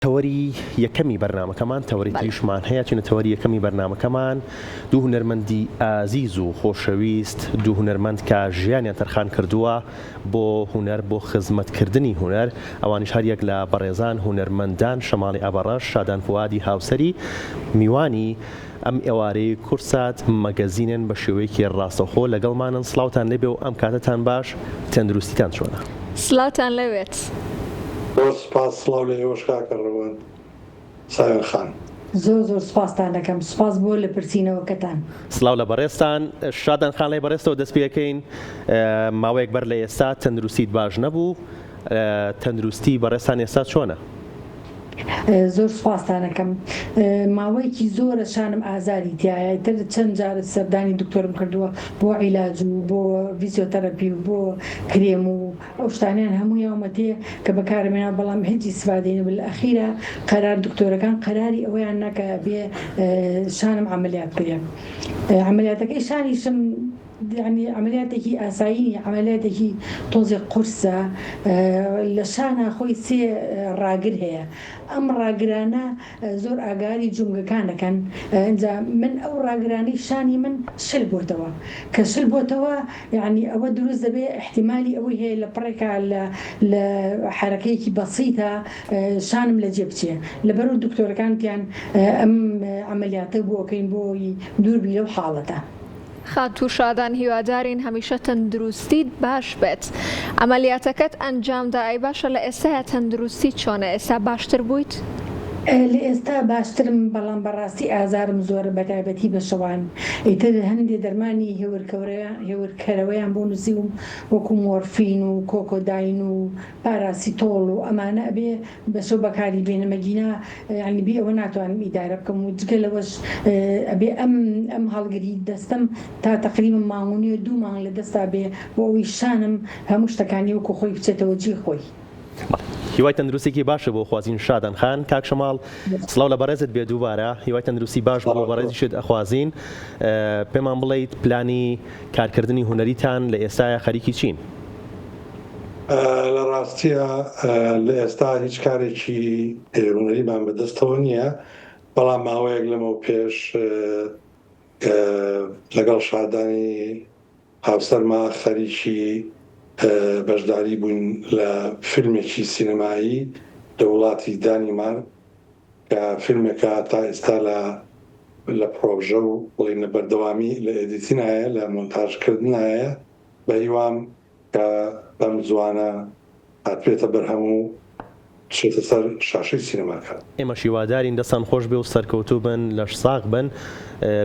تەوەری یەکەمی بەرنامەکەمان تەوەری تریشمان هەیە چینە تەوەری یەکەمی بەرنامەکەمان دوو هونەرمەندی ئازیز و خۆشەویست دوو هونەرمەند کە ژیانیان تەرخان کردووە بۆ هونەر بۆ خزمەتکردنی هونەر ئەوانیش هەر یەک لە بەڕێزان هونەرمەندان شەماڵی ئابەڕەش شادان فوادی هاوسەری میوانی ئەم ئێوارەی کورسات مەگەزینن بە شێوەیەکی ڕاستەوخۆ لەگەڵمانن سڵاوتان لێبێ و ئەم کاتتان باش تەندروستیتان چۆنە سڵاوتان لەوێت سپاس سڵاو لە ئێوەش کاکەڕەوەن ساوێن خان زۆر سپاستان دەکەم سپاس بۆ لە پرسیینەوەکەتان سڵاو لە بەڕێستان شادان خان لای بەڕێستەوە دەست پێەکەین ماوەیەک بەر لە ئێستا تەندروستیت باش نەبوو تەندروستی بەڕێستان ئێستا چۆنە؟ زۆر سپاستانەکەم ماوەیەکی زۆرە شانم ئازاری تایە تر چەند جارە سەردانی دکتۆرم کردووە بۆ عیلاج و بۆ ڤیزیۆتەراپی و بۆ کرێم و ئەو شتانیان هەمووی یاومەتێ کە بەکارمێنا بەڵام هیچی سفادەینە بالئەخیرە قەرار دکتۆرەکان قەراری ئەوەیان نەکە بێ شانم عملیات کرێن عملیاتەکەی شانیشم يعني عملياتێکی ئاسایی عملیاتێکی تۆزی قورسە لە شانە خۆی سێ ڕاگر هەیە ئەم ڕاگرانە زۆر ئاگاری جومگەکان دەکەن اینجا من ئەو ڕاگرانی شانی من شل بۆتەوە کە شل بۆتەوە یعنی ئەوە دروست دەبێ احتیمالی ئەوەی هەیە لە پڕێکا لە حرەکەیەکی بەسیتە شانم لە جێ بچێ لەبەرەوە دکتۆرەکانتیان ئەم عملیاتە بۆکەین بۆی دووربی لەو حاڵەتە خاتو شادان هیوادارین هەمیشە تەندروستیت باش بێت ئەمەلیاتەکەت ئەنجامدا ئەی باشە لە ئێستاە تەندروستی چۆنە ئێستا باشتر بوویت؟ لە ئێستا باشترم بەڵام بەڕاستی ئازارم زۆرە بەتایبەتی بە شەوان ئیتر هەندێک دەرمانی هێورکەرەوەیان بۆ نووسیوم وەکو مۆرفین و کۆکۆداین و پاراسیتۆڵ و ئەمانە ئەبێ بەشەو بەکاری بێنەمەگینا ینی بێ ئەوە ناتوانم ئیدارە بکەم و جگە لەوەش ئەبێ ئەم هەڵگری دەستم تا تقریبا مانگونی و 2 مانگ لە دەستا بێ بۆ ئەوی شانم هەموو شتەکانی وەکو خۆی بچێتەوە جێ خۆی هیوای تەندروستێکی باشە بۆ خوازین شادان خان کاک شەماڵ سڵاو لە بەڕێزت بێ دووبارە هیوای تەندروستی باش بۆ بەڕێزیشت ئەخوازین پێمان بڵێیت پلانی کارکردنی هونەریتان لە ئێستاە خەریکی چین؟ لە ڕاستیە لە ئێستا هیچ کارێکی هونەریمان بەدەستەوە نییە بەڵام ماوەیەک لەمە پێش لەگەڵ شادانی هاوسەرما خەریکی بەشداری بووین لە فیلمێکی سینەمایی لە وڵاتی دانیمارک کە فیلمێکە تا ئێستا لە پرۆژە و بڵێنە بەردەوامی لە ئێدیتینایە لە مۆنتاژکردنایە بە هیوام کە بەم زوانە هاتبێتە بەرهەموو چێتە سەر شاشەی سینەماکە ئێمە شیوادارین دەستان خۆش بێ و سەرکەوتوو بن لەش ساغ بن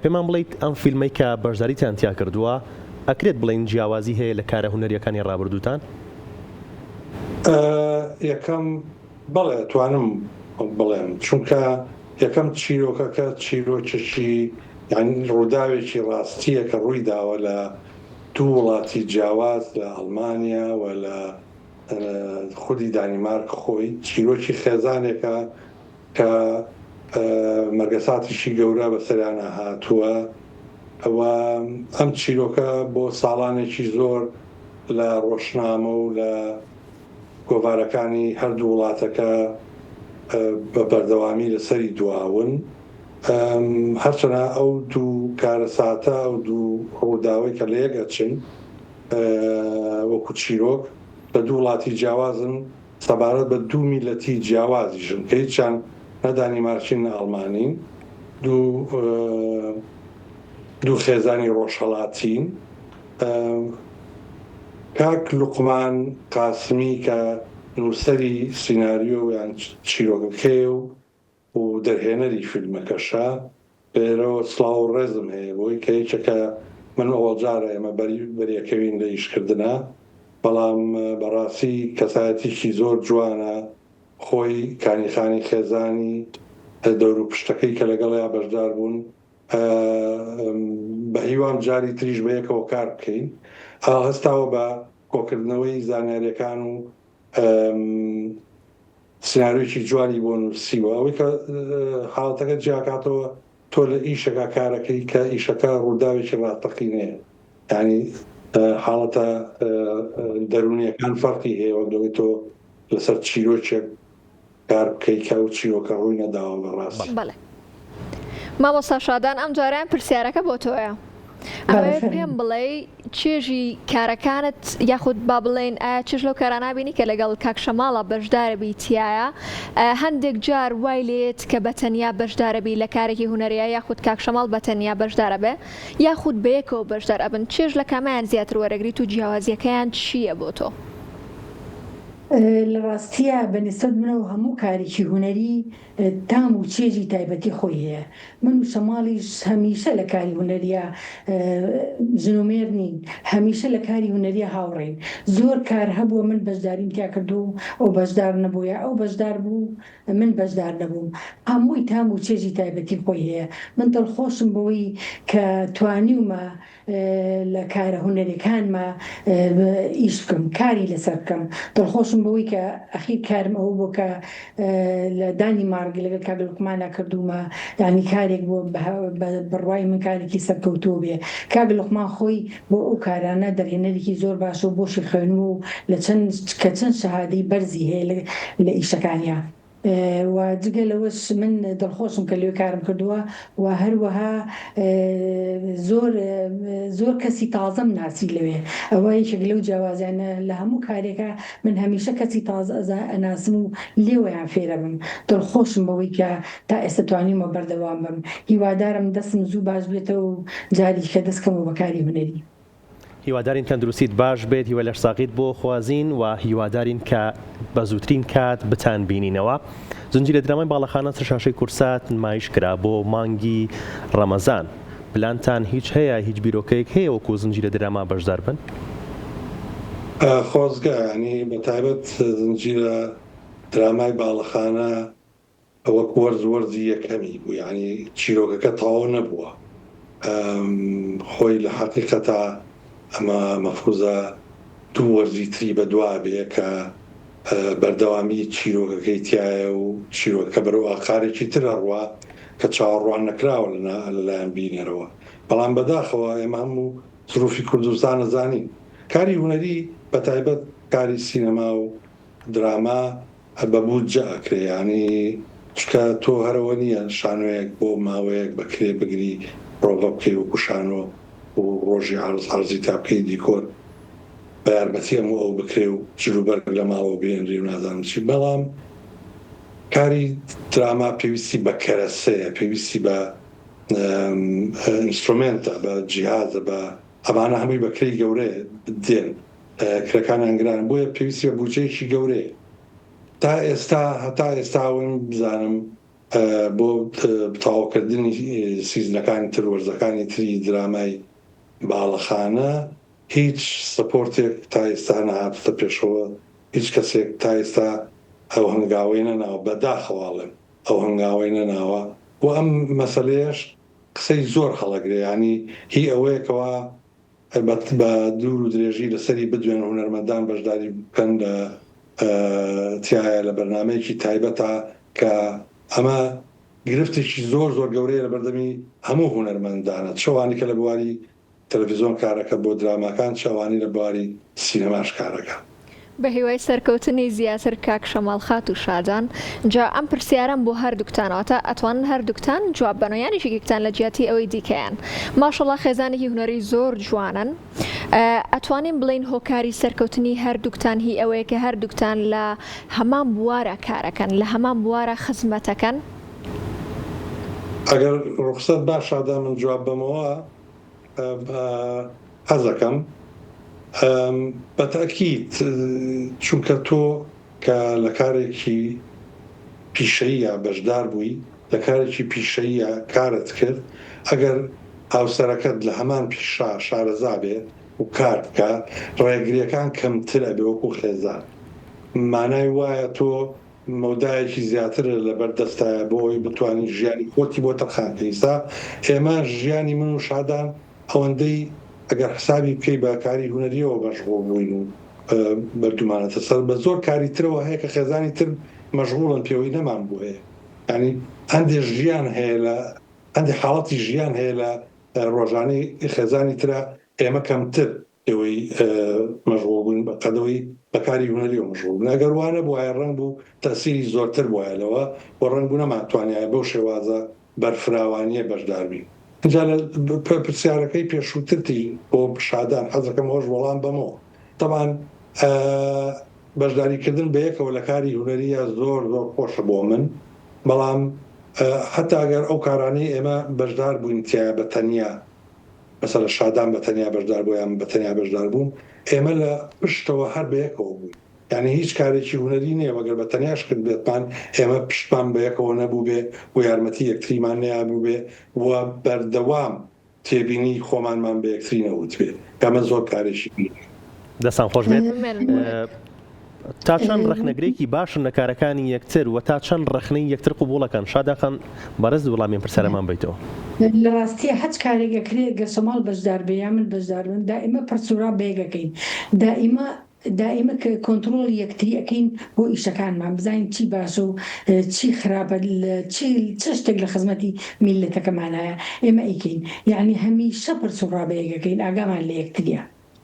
پێمان بڵیت ئەم فیلمەی کە بەشداریتان تیا کردووە ئەکرێت بڵین جیاوازی هەیە لە کارە هونەریەکانی ڕابردووتان؟ یەکەم بەڵێ توانم بڵێم چونکە یەکەم چیرۆکەکە چیرۆکێکی یعنی ڕووداوێکی ڕاستیە کە ڕووی داوە لە دوو وڵاتی جیاواز لە ئەڵمانیا و لە خودی دانیمارک خۆی چیرۆکی خێزانێکە کە مەرگەساتیشی گەورە بەسەریانە هاتووە ئەوە ئەم چیرۆکە بۆ ساڵانێکی زۆر لە ڕۆژنامە و لە گۆڤارەکانی هەردوو وڵاتەکە بە بەردەوامی لەسەری دواون هەرچەنە ئەو دوو کارەساتە ئەو دوو ڕووداوی کە لە یەکەچن وەکو چیرۆک لە دوو وڵاتی جیاوازن سەبارەت بە دوو میلەتی جیاوازیشن کە هیچیان نەدانیمارکین نە ئەڵمانین دوو خێزانی ڕۆژهەڵاتین کاک لوقمان قاسمی کە نووسەری سیناریۆ یان چیرۆکەکەی و دەرهێنەری فیلمەکەشە لێرەوە سڵاو و ڕێزم هەیە بۆی کە یەکێکە من ئەوەجارە ئێمە بەریەکەوین لە ئیشکردنە بەڵام بەڕاستی کەسایەتیشی زۆر جوانە خۆی کانیخانی خێزانی دەور و پشتەکەی کە لەگەڵیا بەشدار بوون بە هیوام جاری تریش بە یەکەوە کار بکەین هەستاوە بە کۆکردنەوەی زانیاریەکان و سناریۆکی جوانی بۆ نووسیوە ئەوەی کە حاڵەتەکە جیاکاتەوە تۆ لە ئیشەکە کارەکەی کە ئیشەکە ڕووداوێکی ڕاستەقینەیە یعنی حاڵەتە دەرونیەکان فەرقی هەیە وەک لەوەی تۆ لەسەر چیرۆکێک کار بکەیت کە ئەو چیرۆکە ڕووی نەداوە بەڕاستی. بەڵێ مامۆستا شادان ئەم جاریان پرسیارەکە بۆ تۆیە. ئەوەیە پێم بڵێ چێژی کارەکانت یاخود با بڵێن ئایا چێژ لەو کارانە بینی کە لەگەڵ کاک شەماڵە بەشدارە بیتیایە هەندێک جار وای لێت کە بەتەنیا بەشدارە بی لە کارێکی هونەریە یاخود کاک شەماڵ بەتەنیا بەشدارە بێ یاخود بەیەکەوە بەشدار ئەبن چێژ لە کامیان زیاتر وەرەگریت و جیاوازیەکەیان چییە بۆ تۆ؟ لە ڕاستیە بەنسبەت منەوە هەموو کارێکی هونەری تام و چێژی تایبەتی خۆی هەیە. من و شەماڵیش هەمیشە لە کاری هونەریە ژنۆمێر نین، هەمیشە لە کاری هونەریە هاوڕێین. زۆر کار هەبووە من بەشداریم تیا کردو ئەو بەشدار نەبووە، ئەو بەشدار بوو من بەشدار نەبووم. هەمووی تام و چێژی تایبەتی خۆی هەیە. من دڵخۆشم بەوەی کە توانیومە لە کارە هونەریەکانمە ئیش بکەم، کاری لەسەر بکەم. دڵخۆشم بەوەی کە ئەخیر کارم ئەوە بوو کە لە دانیمارک لەگەڵ کاک لوقمانە کردومە، یعنی کارێک بۆ بڕوای من کارێکی سەرکەوتووە بێ. کاک لوقمان خۆی بۆ ئەو کارانە دەرهێنەرێکی زۆر باشە و بۆشی خوێنوو و کە چەند شەهادەی بەرزی هەیە لە ئیشەکانیان. و جگە لەوەش من دڵخۆشم کە لێ کارم کردووە و هەروەها زۆر کەسی تازەم ناسی لەوێ. ئەوە یەکێک لەو جیاوازیانە لە هەموو کارێکە من هەمیشە کەسی تازە ئەناسم و لێوەیان فێرە بم. دڵخۆشم بەوەی کە تا ئێستا توانیمە بەردەوام بم. هیوادارم دەستم زوو باش بێتەوە و جاریکە دەستکەمەوە بەکاری هونەری. هیوادارین تەندروستیت باش بێت، هیوە لەش ساقیت بۆ خوازین و هیوادارین کە بە زووترین کات بتان بینینەوە. زنجیرە درامای باڵەخانە سەر شاشەی کورسات نمایش کرا بۆ مانگی ڕەمەزان. پلانتان هیچ هەیە، هیچ بیرۆکەیەک هەیە وەکو زنجیرە درامە بەشدار بن؟ خۆزگە ینی بەتایبەت زنجیرە درامای باڵەخانە وەک وەرزی یەکەمی بوو، ینی چیرۆکەکە تەواو نەبووە. خۆی لە حەقیقەتە ئەمە مەفروزە دوو وەرزی تری بە دوا بێ کە بەردەوامی چیرۆکەکەی تایە و چیرۆکە بەرەو ئاقارێکی تر هەڕوە کە چاوەڕوان نەکراوە لەلایەن بینێرەوە. بەڵام بەداخەوە ئێمە هەموو سروفی کوردستان نەزانین. کاری هونەری بەتایبەت کاری سینەما و دراما بە بودجە ئەکرێ، ینی چکە تۆ هەرەوە نییە شانۆیەک بۆ ماوەیەک بەکرێ بگری ڕۆڤە بکەی وەکو شانۆ و ڕۆژی عەرزی تا بکەی دیکۆر بە یارمەتی هەموو ئەو بکرێ و جلوبەرگ لە ماڵەوە بێنرێ و نازانم چی. بەڵام کاری دراما پێویستی بە کەرەسەیە، پێویستی بە ئینسترومنتە، بە جیهازە، بە ئەمانە هەمووی بەکرێی گەورەیە دێن کرەکانیان گران، بۆیە پێویستی بە بودجەیەکی گەورەیە. هەتا ئێستا ون بزانم بۆ تەواوکردنی سیزنەکانی تر وەرزەکانی تری درامای باڵەخانە هیچ سپۆرتێک تا ئێستا نەهاتە پێشەوە، هیچ کەسێک تا ئێستا ئەو هەنگاوەی نەناوە. بەداخەواڵم ئەو هەنگاوەی نەناوە و ئەم مەسەلەیەش قسەی زۆر هەڵەگرێ، ینی هی ئەوەیەکەوە بە دوور و درێژی لەسەری بدوێن هونەرمەندان بەشداری بکەن لە تایە لە بەرنامەیەکی تایبەتە کە ئەمە گرفتێکی زۆر گەورەیە لە بەردەمی هەموو هونەرمەندانە، چەوانی کە لە بواری تەلەڤیزۆن کارەکە بۆ دراماکان، چاوانی لە بواری سینەماش کارەکە. بە هیوای سەرکەوتنی زیاتر کاک شەماڵ خات و شادان، جا ئەم پرسیارم بۆ هەردووکتانەوەتە ئەتوانن هەردووکتان جواب بەنەوەیانی شێکێکتان لە جیاتی ئەوەی دیکەیان. ماشەڵڵا خێزانێکی هونەری زۆر جوانن. ئەتوانین بڵین هۆکاری سەرکەوتنی هەردووکتان هی ئەوەیە کە هەردووکتان لە هەمان بوارە کارەکەن، لە هەمان بوارە خزمەتەکەن؟ ئەگەر ڕوخسەت باشادا من جواب بەمەوە حەزەکەم. بەتەکید چونکە تۆ کە لە کارێکی پیشەیە بەشدار بووی، لە کارێکی پیشەیە کارت کرد، ئەگەر هاوسەرەکەت لە هەمان پیشا شارەزا بێ و کار بکە، ڕێگریەکان کەمترە بێ وەکو خێزان. مانای وایە تۆ مەودایەکی زیاتر لە بەردەستایە بۆ ئەوی بتوانانی ژیانی خۆتی بۆ تەرخانکەیستا. ئێمە ژیانی من و شادان ئەوەندەی ئەگەر حسابی بکەی بە کاری هونەریەوە بەشغۆڵ بووین و بەردومانەتە سەر بە زۆر کاری ترەوە هەیە کە خێزانی تر مەشغوڵن پێوەی نەمان بوو هەیە. ینی هەندێک ژیان هەیە، لە هەندێک حاڵەتی ژیان هەیە لە ڕۆژانەی خێزانی ترە ئێمە کەمتر پێوەی مەشغوڵ بووین بە قەدەوەی بەکاری هوەری و مژوو ئەگەر وانە بواە ڕنگ بوو تەسیری زۆرتر بواەوە بۆ ڕنگ بوو نەماتوانایە بەو شێوازە بەرفراوانیە بەشداربین. اینجا لە پرسیارەکەی پێشووترتی بۆ شادان حەزەکەم هۆش وەڵام بەمەوە طبعاً بەشداریکردن بە یەکەوە لە کاری هوەریە زۆر زۆر خۆشە بۆ من، بەڵام حتا ئەگەر ئەو کارانەی ئێمە بەشدار بووین تیا بە تەنیا مەسەلە شادان بە تەنیا بەشدار بوو یان بە تەنیا بەشدار بووم، ئێمە لە پشتەوە هەر بە یەکەوە بووین، یعنی هیچ کارێکی هوەری نییە وەگەر بە تەنیاش کرد بێتمان ئێمە پشتمان بە یەکەوە نەبوو بێ و یارمەتی یەکتریمان نەیابوو بێ و بەردەوام تێبینی خۆمانمان بە یەکتری نەوت بێ، ئەمە زۆر کارێکی دەستان خۆش بێت. تا چەند ڕخنەگرێکی باشن لە کارەکانی یەکتر و تا چەند ڕخنەی یەکتر قوبوڵەکەن شاداخان بەڕێز وەڵامیان پرسەرەمان بیتەوە. لە ڕاستیە هەچ کارێکەکرێت گە سەماڵ بەشدار بێ یا من بەشدار بن دائیمە پرسوورا بێگەکەین، دائیمە کە کۆنتترۆل یەکتری ئەەکەین بۆ ئیشەکانمان بزانین چی باشە و چی خراپە چ شتێک لە خزمەتی میلەتەکەمانایە ئێمە ئەیکەین، یعنی هەمیشە پرسوورا بێگەکەین ئاگامان لە یەکتریە.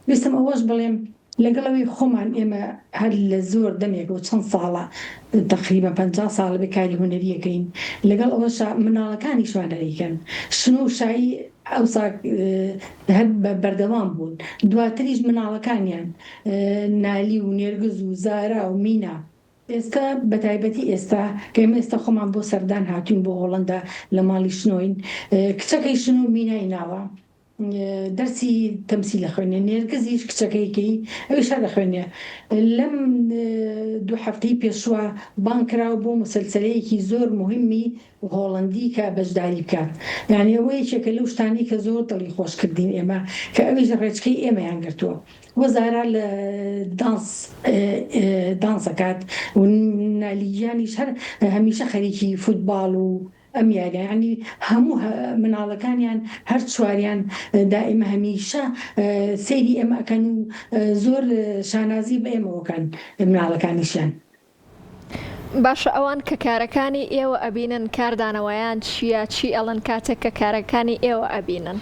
ویستم ئەوەش بڵێم لەگەڵەوەی خۆمان ئێمە هەر لە زۆر دەمێک و چەند ساڵە تقریبا 50 ساڵ بەکاری هوەریەکەین، لەگەڵ ئەوەش مناڵەکانی شوانەریکەن شنو و شایی ئەوسا هەر بەردەوام بوون، دواتریش مناڵەکانیان نالی و نێرگز و زارا و مینا. ئێستا بەتایبەتی ئێستا کە ئێمە ئێستا خۆمان بۆ سەردان هاتوین بۆ هۆڵەندا لە ماڵی شنۆین، کچەکەی شنو و مینای ناوە دەرسی تەمسیل خوێنێ، نێرگزیش کچەکەیکەی ئەویش هەر دەخوێنێ. لەم 2 هەفتەی پێشوە بانکراوە بۆ مسلسلەیەکی زۆر مهمی هۆڵندی کە بەشداری بکات، یعنی ئەوەیەکێکە لەو شتانی کە زۆر دڵی خۆش کردین ئێمە کە ئەویش ڕێچکەی ئێمەیان گرتووە. وەزارە لە دانسەکات و نالیجیانیش هەر هەمیشە خەریکی فوتباڵ و ئەم یاریان، ینی هەموو مناڵەکانیان هەر چواریان دائیمە هەمیشە سەیری ئێمە ئەکەن و زۆر شانازی بە ئێمەوەکەن مناڵەکانیشیان. باشە ئەوان کە کارەکانی ئێوە ئەبینن کاردانەوەیان چییە چی ئەڵەن کاتێک کە کارەکانی ئێوە ئەبینن؟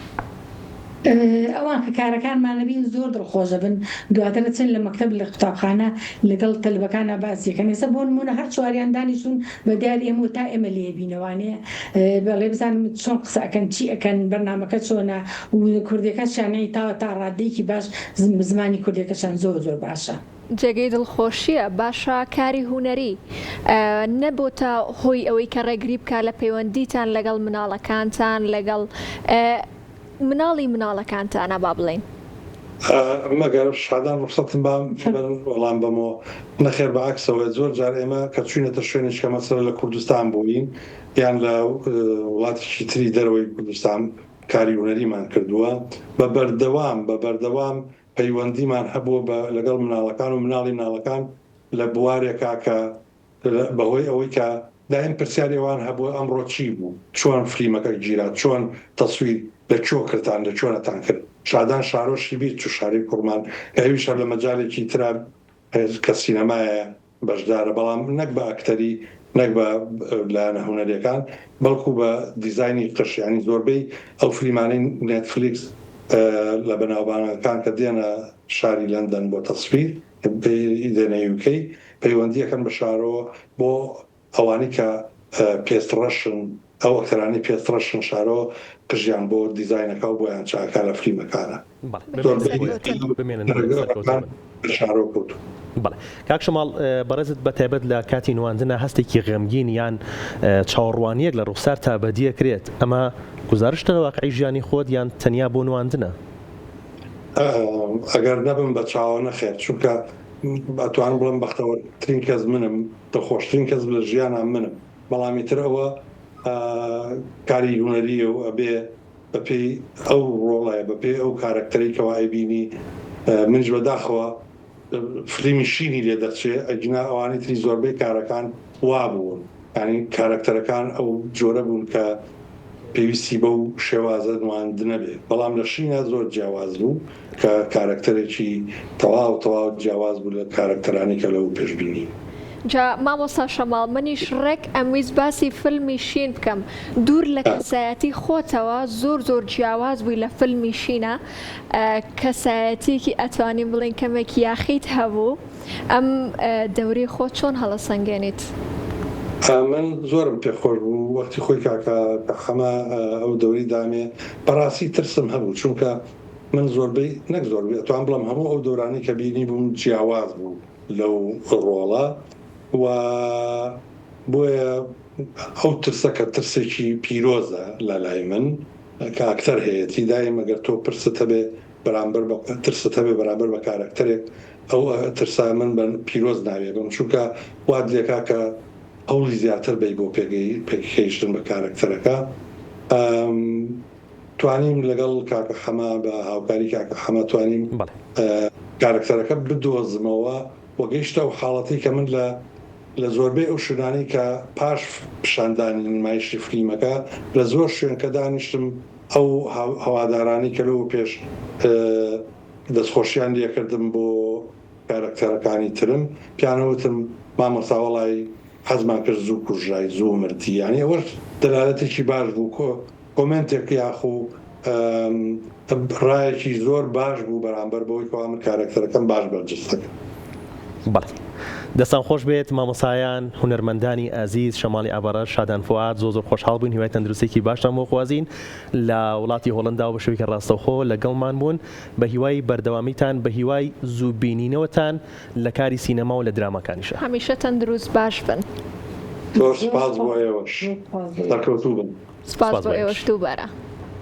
ئەوان کە کارەکانمانەبین زۆر دڵخۆشە بن، دواترە چەند لە مەکتەب لە قوتابخانە لەگەڵ تەلبەکانە باسیەکەن. ئێستا بۆ نمونە هەر چواریان دانیشتون بە دیار ئێمە و تا ئێمە لێبینەوانەیە بەڵێ بزانم چۆن قسە ئەەکەن چی ئەەکەن بەرنامەکە چۆنە و کوردەکە شانەی تا ڕادەیەکی باش زمانی کوردەکەشان زۆر زۆر باشە. جێگەی دڵخۆشیە. باشە کاری هوەری نەبووتە هۆی ئەوەی کە ڕێگری بکە لە پەیوەندیتان لەگەڵ مناڵەکانتان لەگەڵ مناڵەکانتانە با بڵێن؟ مەگەر شادان ڕخسەتم وەڵام بەمەوە نەخێر بەعکسەوە زۆر جار ئێمە کە چوینەتە شوێنێک کە مەسەرە لە کوردستان بووین یان لە وڵاتێکی تری دەرەوەی کوردستان کاری هوەریمان کردووە، بە بەردەوام پەیوەندیمان هەبووە لەگەڵ مناڵەکان و مناڵی مناڵەکان لە بوارێکا کە بەهۆی ئەوەی کە دایم پرسیارێوان هەبووە ئەمڕۆ چی بوو، چۆن فلیمەکە گیرات، چۆن تەسویر لە چۆکردان لە چۆنەتان کرد. شادان شارۆشی بیر چو شاری کوڕمان ئەویش لە مەجالێکی ترا کە سینەمایە بەشدارە، بەڵام نەک بە ئەکتەری نەک بە لایەنە هوەریەکان بەڵکو بە دیزایانی قش، ینی زۆربەی ئەو فلیمانەی نێتفلیکس لە بەناوبانەکان کە دێنە شاری لەندەن بۆ تەسویر دێنە یوکەی پەیوەندیەکەن بە شارەوە بۆ ئەوانی کە پێستڕەشن ئەو ئەکتەرانی پێستڕەشن شارەوە قژیان بۆ دیزاینەکە و بۆیان چاکە لە فلیمەکانە شارۆ کەوت. کاک شەماڵ بەڕێزت بە تایبەت لە کاتی نواندنە هەستێکی غەمگین یان چاوەڕوانیەک لە ڕوخسار تا بەدیەکرێت، ئەمە گزارشتە لە واقعی ژیانی خۆت یان تەنیا بۆ نواندنە؟ ئەگەر نەبم بە چاوە نەخێر، چونکە ئەتوانم بڵم بەختەوەترین کەس منم، دڵخۆشترین کەس لە ژیانم منم، بەڵامی تر ئەوە کاری هوەریە و ئەبێ بەپێی ئەو ڕۆڵایە بەپێی ئەو کارکتەرێکەوە ئەیبینی منش بەداخەوە فلیمی شینی لێ دەچێت ئەگینا ئەوانی تری زۆربەی کارەکان وا بوون، ینی کارکتەرەکان ئەو جۆرە بوون کە پێویستی بەو شێوازە نواندنە بێ، بەڵام لە شینە زۆر جیاواز بوو کە کارکتەرێکی تەواو جیاواز بوو لە کارکتەرانی کە لەو پێشبینی. جا مامۆستا شەماڵ منیش ڕێک ئەمویست باسی فیلمی شین بکەم، دوور لە کەسایەتی خۆتەوە زۆر جیاواز بووی لە فیلمی شینە، کەسایەتێکی ئەتوانین بڵین کەمێک یاخیت هەبوو ئەم دەوری خۆ چۆن هەڵەسەنگێنیت؟ من زۆرم پێخۆش بوو وەختی خۆی کاکە خەمە ئەو دەوری دامێ بەڕاستی ترسم هەبوو چونکە من زۆربەی نەک زۆربەی توان بڵم هەموو ئەو دەورانی کە بینی بووم جیاواز بوو لەو ڕۆڵە و بۆیە ئەو ترسەکە ترسێکی پیرۆزە لە لای من کە ئاکتەر هەیەی دایم ئەگەر تۆ پرست هەبێ ترست هەبێ بەرامبەر بە کارکتەرێک ئەو ترسا من بە پیرۆز ناوێ بم چونکە وات لێکا کە ئەوڵی زیاتر بی بۆ پێگەیشتن بە کارکتەرەکە توانیم لەگەڵ کاکە خەما بە هاوکاری کاکە خەما توانیم کارکتەرەکە بدۆزمەوە وەگەیشتە ئەو حاڵەتی کە من لە زۆربەی ئەو شوێنانی کە پاش پیشاندانی نمایشی فیلمەکە لە زۆر شوێنکە دانیشتم ئەو هەوادارانی کە لەو پێش دەستخۆشیان لێکردم بۆ کارکتەرەکانی ترم پیانەوتم مامۆستاوەڵی حەزمان کرد زوو کوژای زوو مردی یانی ئەوەش دەلالەتێکی باش بوو کۆمنتێک یاخو ڕایەکی زۆر باش بوو بەرامبەر بۆی کەوا من کارکتەرەکەم باش بەرجستەکە. بەڵێ دەستان خۆش بێت مامۆسایان هونەرمەندانی ئازیز شەماڵی ئابڕەش شادان فواد زۆر خۆشحاڵ بووین هیوای تەندروستێکی باشتان بۆ خوازین لە وڵاتی هۆڵندا و بە شێوەیەکی ڕاستەوخۆ لەگەڵمان بوون بە هیوای بەردەوامیتان بە هیوای زووبینینەوەتان لە کاری سینەما و لە درامەکانیشە هەمیشە تەندروست باش بن. زۆر سپاس بۆ ئێوەش دەرکەوتوو بن. سپاس بۆ ئێوەش دووبارە.